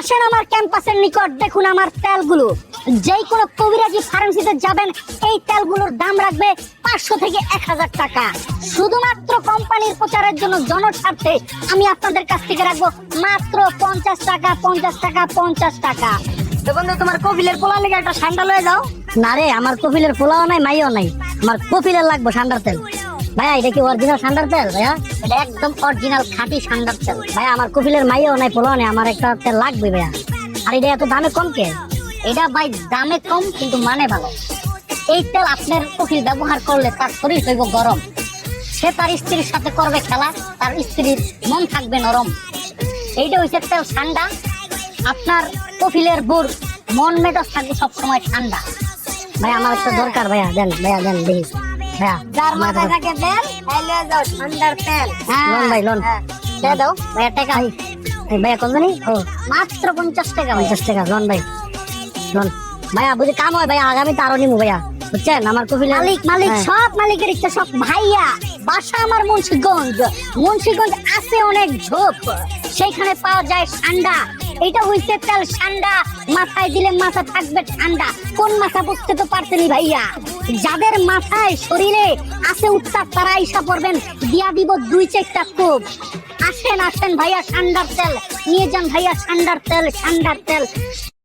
আসেন আমার ক্যাম্পাসের নিকট, দেখুন আমার তেলগুলো। যেই কোনো কবিরাজি ফার্মেসিতে যাবেন, এই তেলগুলোর দাম রাখবে 500 থেকে 1000 টাকা। শুধুমাত্র কোম্পানির প্রচারের জন্য, জনস্বার্থে আমি আপনাদের কাছ থেকে রাখবো মাত্র 50 টাকা, 50 টাকা, 50 টাকা। তো বন্ধু, তোমার কপিলের পোলা লেগে একটা ঠান্ডা লয়ে যাও। না রে, আমার কপিলের পোলাও নাই, মাইও নাই, আমার কপিলের লাগবে সান্ডার তেল। ভাইয়া এটা কি অরিজিনাল সান্ডার তেল? ভাইয়া এটা একদম অরিজিনাল খাঁটি সান্ডার তেল। ভাইয়া আমার কপিলের মাইও নাই, পোলাও নাই, আমার একটা তেল লাগবে ভাইয়া। আর এটা এত দামে কম কে? এটা ভাই দামে কম কিন্তু মানে ভালো। এই তেল আপনার কপিল ব্যবহার করলে তার শরীর হইব গরম, সে তার স্ত্রীর সাথে করবে খেলা, তার স্ত্রীর মন থাকবে নরম। এইটা হইছে তেল ঠান্ডা, আপনার কপিলের বোর মন মেজাজ থাকবে সবসময় ঠান্ডা। ভাই আমার একটা দরকার, ভাইয়া দেন, ভাইয়া দেন দেখি ভাইয়া। যার মাথায় থাকে তেল, তাই লয়ে যাও ঠান্ডার তেল। লোন ভাই লোন দিয়ে দাও। ভাইয়া টাকা। এই ভাইয়া কত জানি? ও মাত্র 50 টাকা। 50 টাকা লোন ভাই, লোন ভাইয়া। বুঝি কাম হয় ভাইয়া, আগামীতে আরো নিবো ভাইয়া, বুঝছেন? আমার কপিল মালিক সব মালিকের ইচ্ছা সব। ভাইয়া বাসা আমার মুন্সিগঞ্জ। মুন্সিগঞ্জ আছে অনেক ঝোপ, সেইখানে পাওয়া যায় ঠান্ডা। এটা হইছে তেল ঠান্ডা, মাথায় দিলে মাথা থাকবে ঠান্ডা। কোন মাথা বুঝতে তো পারতেনি ভাইয়া। যাদের মাথায় শরীরে আছে উত্তাপ, তারা আইসা পড়বেন, দিয়া দিব 2-4টা কোপ। আসেন আসেন ভাইয়া, ঠান্ডার তেল নিয়ে যান ভাইয়া, ঠান্ডার তেল, ঠান্ডার তেল।